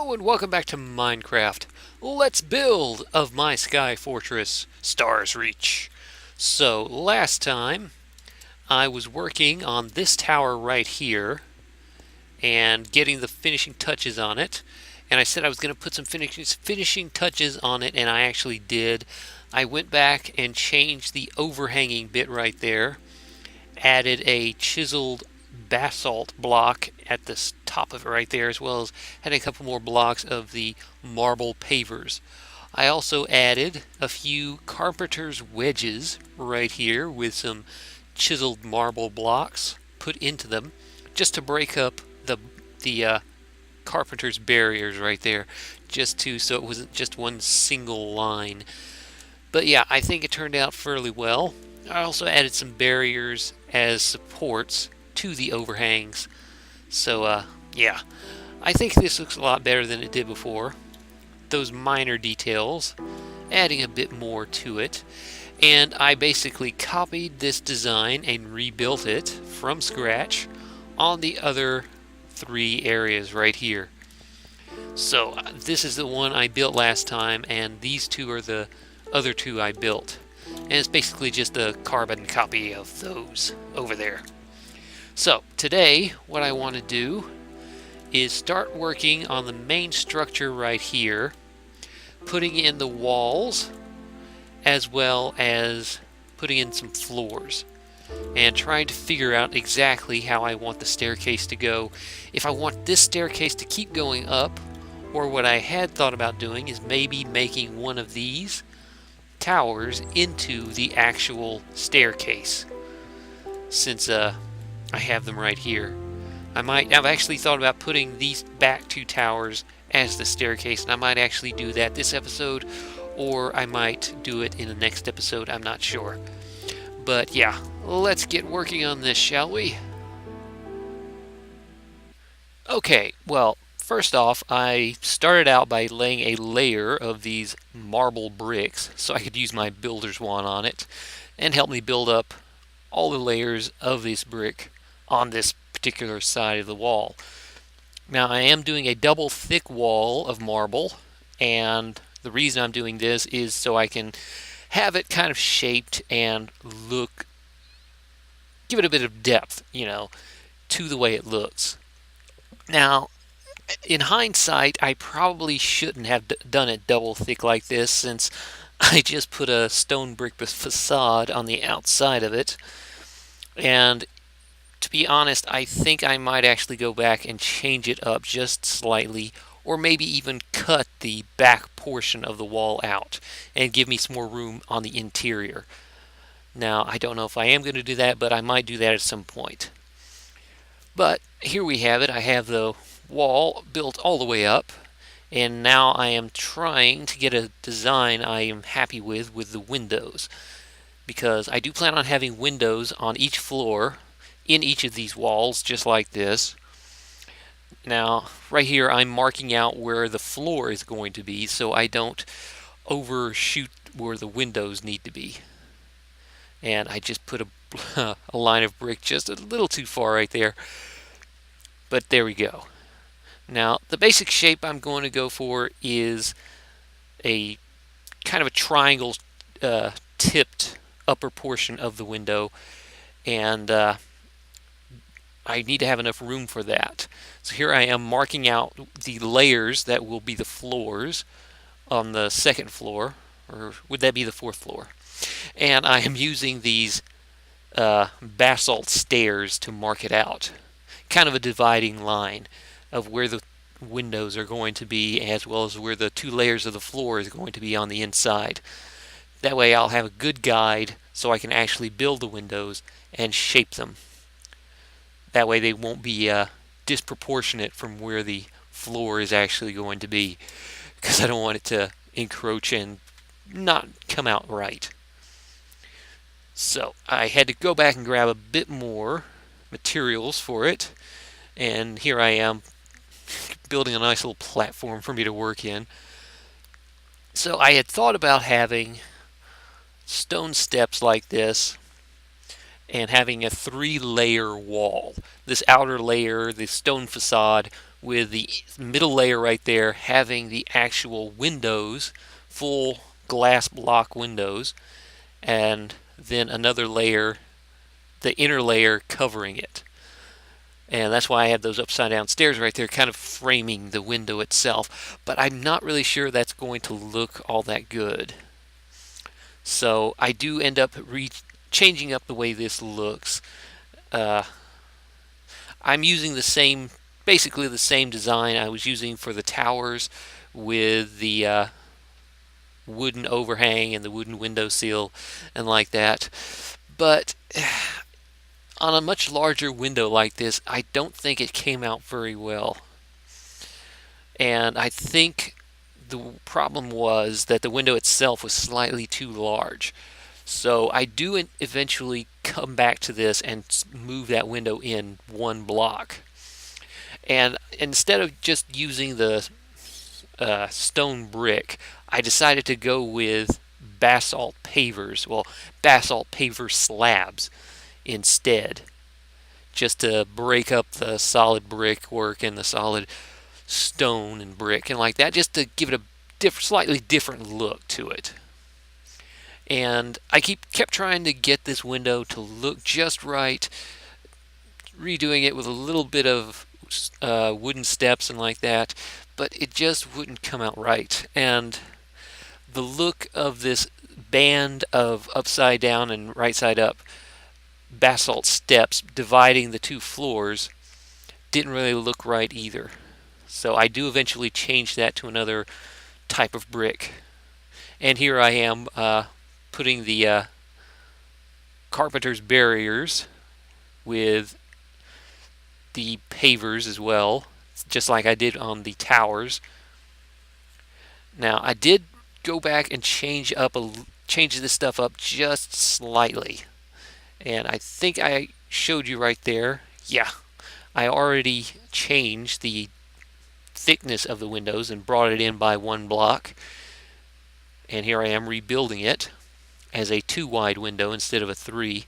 Hello and welcome back to Minecraft. Let's build of my sky fortress, StarsReach. So last time I was working on this tower right here and getting the finishing touches on it. And I said I was going to put some finishing touches on it, and I actually did. I went back and changed the overhanging bit right there, added a chiseled basalt block at the top of it right there, as well as had a couple more blocks of the marble pavers. I also added a few carpenter's wedges right here with some chiseled marble blocks put into them just to break up the carpenter's barriers right there, so it wasn't just one single line. But yeah, I think it turned out fairly well. I also added some barriers as supports to the overhangs. So yeah, I think this looks a lot better than it did before. Those minor details, adding a bit more to it. And I basically copied this design and rebuilt it from scratch on the other three areas right here. So this is the one I built last time, and these two are the other two I built. And it's basically just a carbon copy of those over there. So today what I want to do is start working on the main structure right here, putting in the walls as well as putting in some floors, and trying to figure out exactly how I want the staircase to go. If I want this staircase to keep going up, or what I had thought about doing is maybe making one of these towers into the actual staircase, since I have them right here. I've actually thought about putting these back two towers as the staircase, and I might actually do that this episode, or I might do it in the next episode. I'm not sure. But yeah, let's get working on this, shall we? Okay, well, first off, I started out by laying a layer of these marble bricks so I could use my builder's wand on it and help me build up all the layers of this brick on this particular side of the wall. Now I am doing a double thick wall of marble, and the reason I'm doing this is so I can have it kind of shaped and give it a bit of depth, to the way it looks. Now, in hindsight, I probably shouldn't have done it double thick like this, since I just put a stone brick facade on the outside of it. And to be honest, I think I might actually go back and change it up just slightly, or maybe even cut the back portion of the wall out and give me some more room on the interior. Now, I don't know if I am going to do that, but I might do that at some point. But here we have it. I have the wall built all the way up, and now I am trying to get a design I am happy with the windows, because I do plan on having windows on each floor in each of these walls, just like this. Now, right here I'm marking out where the floor is going to be so I don't overshoot where the windows need to be. And I just put a line of brick just a little too far right there. But there we go. Now, the basic shape I'm going to go for is a kind of a triangle tipped upper portion of the window, and I need to have enough room for that. So here I am marking out the layers that will be the floors on the second floor, or would that be the fourth floor? And I am using these basalt stairs to mark it out. Kind of a dividing line of where the windows are going to be, as well as where the two layers of the floor is going to be on the inside. That way I'll have a good guide so I can actually build the windows and shape them. That way they won't be disproportionate from where the floor is actually going to be, because I don't want it to encroach and not come out right. So I had to go back and grab a bit more materials for it, and here I am building a nice little platform for me to work in. So I had thought about having stone steps like this, and having a 3-layer wall. This outer layer, the stone facade, with the middle layer right there having the actual windows, full glass block windows, and then another layer, the inner layer, covering it. And that's why I have those upside down stairs right there, kind of framing the window itself. But I'm not really sure that's going to look all that good. So I do end up changing up the way this looks. I'm using basically the same design I was using for the towers, with the wooden overhang and the wooden windowsill and like that. But on a much larger window like this, I don't think it came out very well. And I think the problem was that the window itself was slightly too large. So I do eventually come back to this and move that window in one block. And instead of just using the stone brick, I decided to go with basalt pavers, basalt paver slabs instead, just to break up the solid brickwork and the solid stone and brick and like that, just to give it a slightly different look to it. And I kept trying to get this window to look just right, redoing it with a little bit of wooden steps and like that, but it just wouldn't come out right. And the look of this band of upside down and right side up basalt steps dividing the two floors didn't really look right either. So I do eventually change that to another type of brick. And here I am putting the carpenter's barriers with the pavers as well, just like I did on the towers. Now I did go back and change this stuff up just slightly, and I think I showed you right there. Yeah, I already changed the thickness of the windows and brought it in by 1 block, and here I am rebuilding it as a 2-wide window instead of a 3.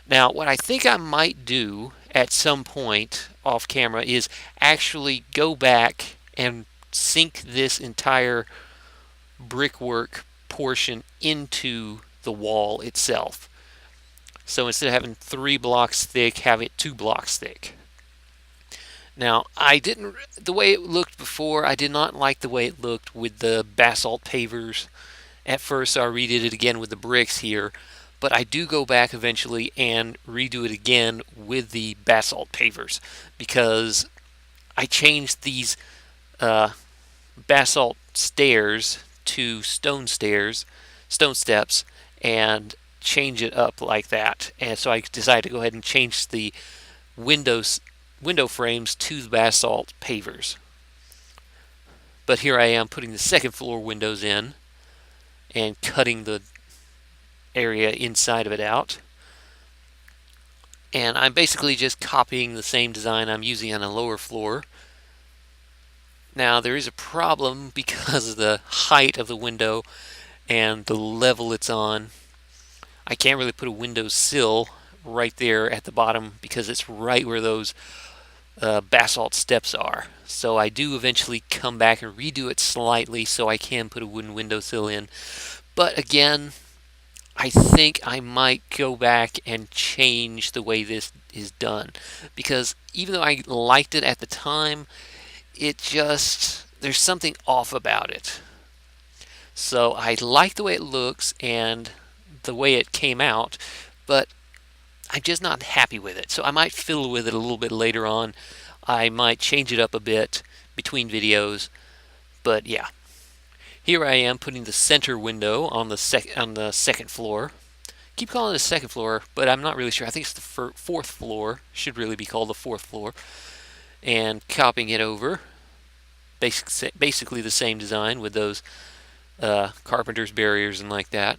Now what I think I might do at some point off camera is actually go back and sink this entire brickwork portion into the wall itself. So instead of having 3 blocks thick, have it 2 blocks thick. Now, the way it looked before, I did not like the way it looked with the basalt pavers. At first, I redid it again with the bricks here, but I do go back eventually and redo it again with the basalt pavers, because I changed these basalt stairs to stone steps, and change it up like that. And so I decided to go ahead and change the window frames to the basalt pavers. But here I am putting the second floor windows in and cutting the area inside of it out. And I'm basically just copying the same design I'm using on a lower floor. Now there is a problem because of the height of the window and the level it's on. I can't really put a window sill right there at the bottom because it's right where those basalt steps are. So I do eventually come back and redo it slightly so I can put a wooden windowsill in. But again, I think I might go back and change the way this is done, because even though I liked it at the time, there's something off about it. So I like the way it looks and the way it came out, but I'm just not happy with it. So I might fiddle with it a little bit later on. I might change it up a bit between videos. But yeah, here I am putting the center window on the second floor. Keep calling it the second floor, but I'm not really sure. I think it's the fourth floor. Should really be called the fourth floor. And copying it over. Basically the same design with those carpenter's barriers and like that.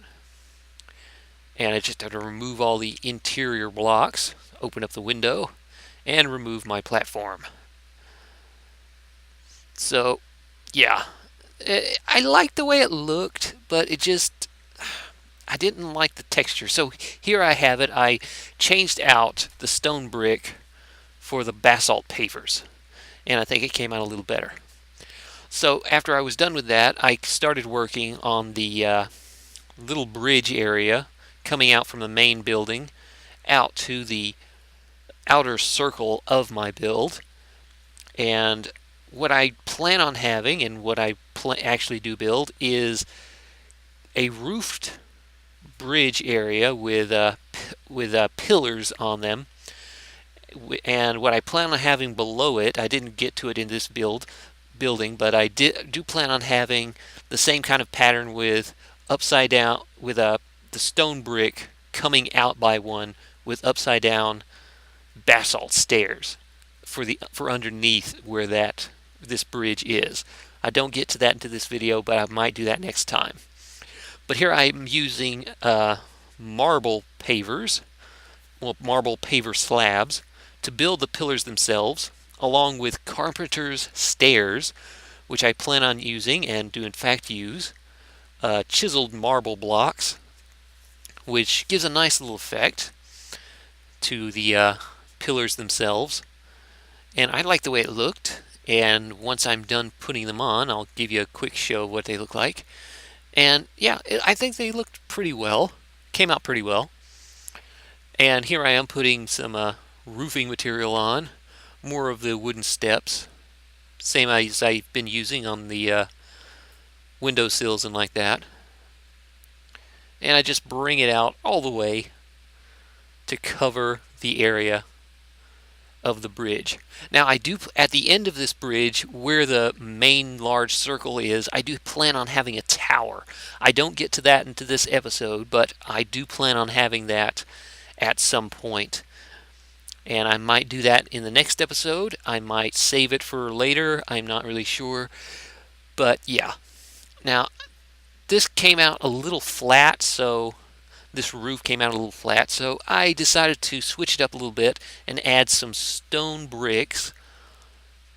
And I just have to remove all the interior blocks, open up the window, and remove my platform. So, yeah, I liked the way it looked, but I didn't like the texture. So here I have it. I changed out the stone brick for the basalt pavers, and I think it came out a little better. So after I was done with that, I started working on the little bridge area coming out from the main building out to the outer circle of my build. And what I plan on having, and what I actually do build, is a roofed bridge area with pillars on them. And what I plan on having below it, I didn't get to it in this building, but I do plan on having the same kind of pattern with upside down, with the stone brick coming out by one with upside down basalt stairs for underneath where this bridge is. I don't get to that into this video, but I might do that next time. But here I'm using marble pavers, well, marble paver slabs, to build the pillars themselves, along with carpenter's stairs, which I plan on using and do in fact use, chiseled marble blocks, which gives a nice little effect to the pillars themselves. And I like the way it looked, and once I'm done putting them on, I'll give you a quick show of what they look like. And yeah, I think they looked pretty well, came out pretty well. And here I am putting some roofing material on, more of the wooden steps, same as I've been using on the windowsills and like that. And I just bring it out all the way to cover the area of the bridge. Now I do, at the end of this bridge where the main large circle is, I do plan on having a tower. I don't get to that into this episode, but I do plan on having that at some point. And I might do that in the next episode. I might save it for later. I'm not really sure. But yeah. Now, this came out a little flat, so this roof came out a little flat, so I decided to switch it up a little bit and add some stone bricks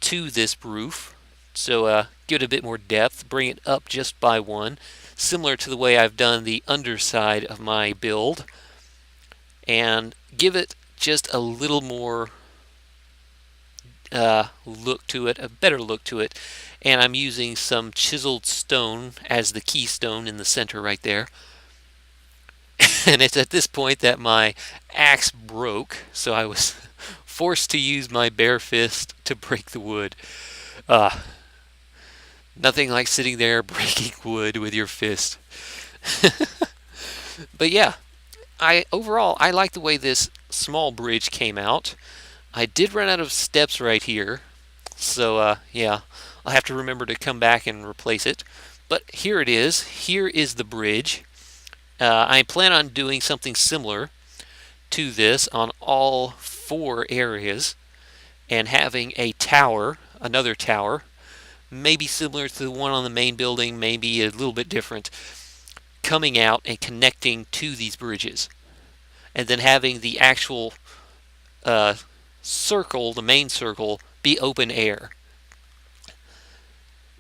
to this roof. So give it a bit more depth, bring it up just by one, similar to the way I've done the underside of my build, and give it just a little more look to it, a better look to it. And I'm using some chiseled stone as the keystone in the center right there. And it's at this point that my axe broke, so I was forced to use my bare fist to break the wood. Nothing like sitting there breaking wood with your fist. But yeah, overall I like the way this small bridge came out. I did run out of steps right here, so yeah, I'll have to remember to come back and replace it. But here it is. Here is the bridge. I plan on doing something similar to this on all 4 areas and having a tower, another tower, maybe similar to the one on the main building, maybe a little bit different, coming out and connecting to these bridges. And then having the actual circle, the main circle, be open air.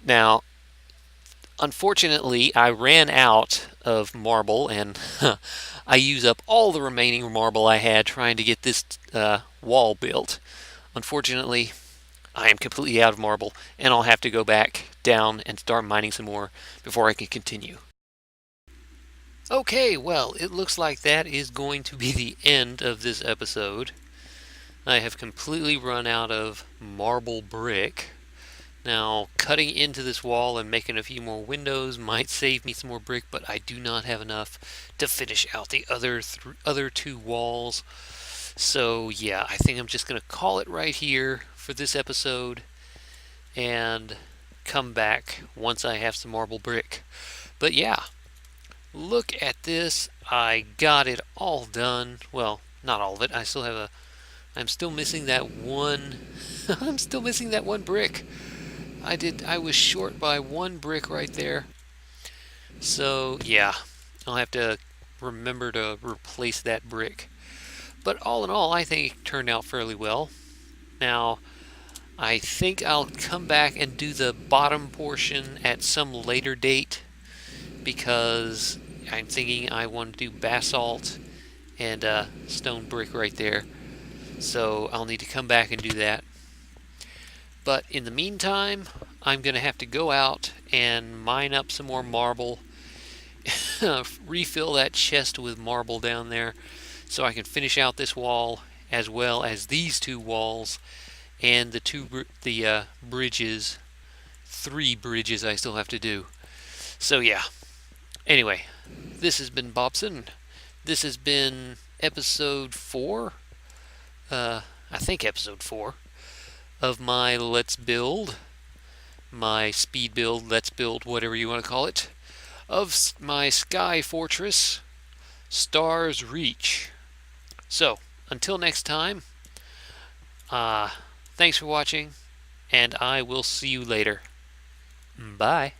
Now, unfortunately, I ran out of marble, and I used up all the remaining marble I had trying to get this wall built. Unfortunately, I am completely out of marble, and I'll have to go back down and start mining some more before I can continue. Okay, well, it looks like that is going to be the end of this episode. I have completely run out of marble brick. Now, cutting into this wall and making a few more windows might save me some more brick, but I do not have enough to finish out the other 2 walls. So yeah, I think I'm just going to call it right here for this episode and come back once I have some marble brick. But yeah, look at this. I got it all done. Well, not all of it. I'm still missing that one. I'm still missing that one brick. I was short by 1 brick right there. So yeah, I'll have to remember to replace that brick. But all in all, I think it turned out fairly well. Now, I think I'll come back and do the bottom portion at some later date, because I'm thinking I want to do basalt and stone brick right there. So I'll need to come back and do that. But in the meantime, I'm going to have to go out and mine up some more marble, refill that chest with marble down there so I can finish out this wall as well as these two walls and the bridges. 3 bridges I still have to do. So yeah. Anyway, this has been Bobson. This has been episode 4. I think episode 4 of my my speed build, let's build, whatever you want to call it, of my sky fortress, StarsReach. So, until next time, thanks for watching, and I will see you later. Bye.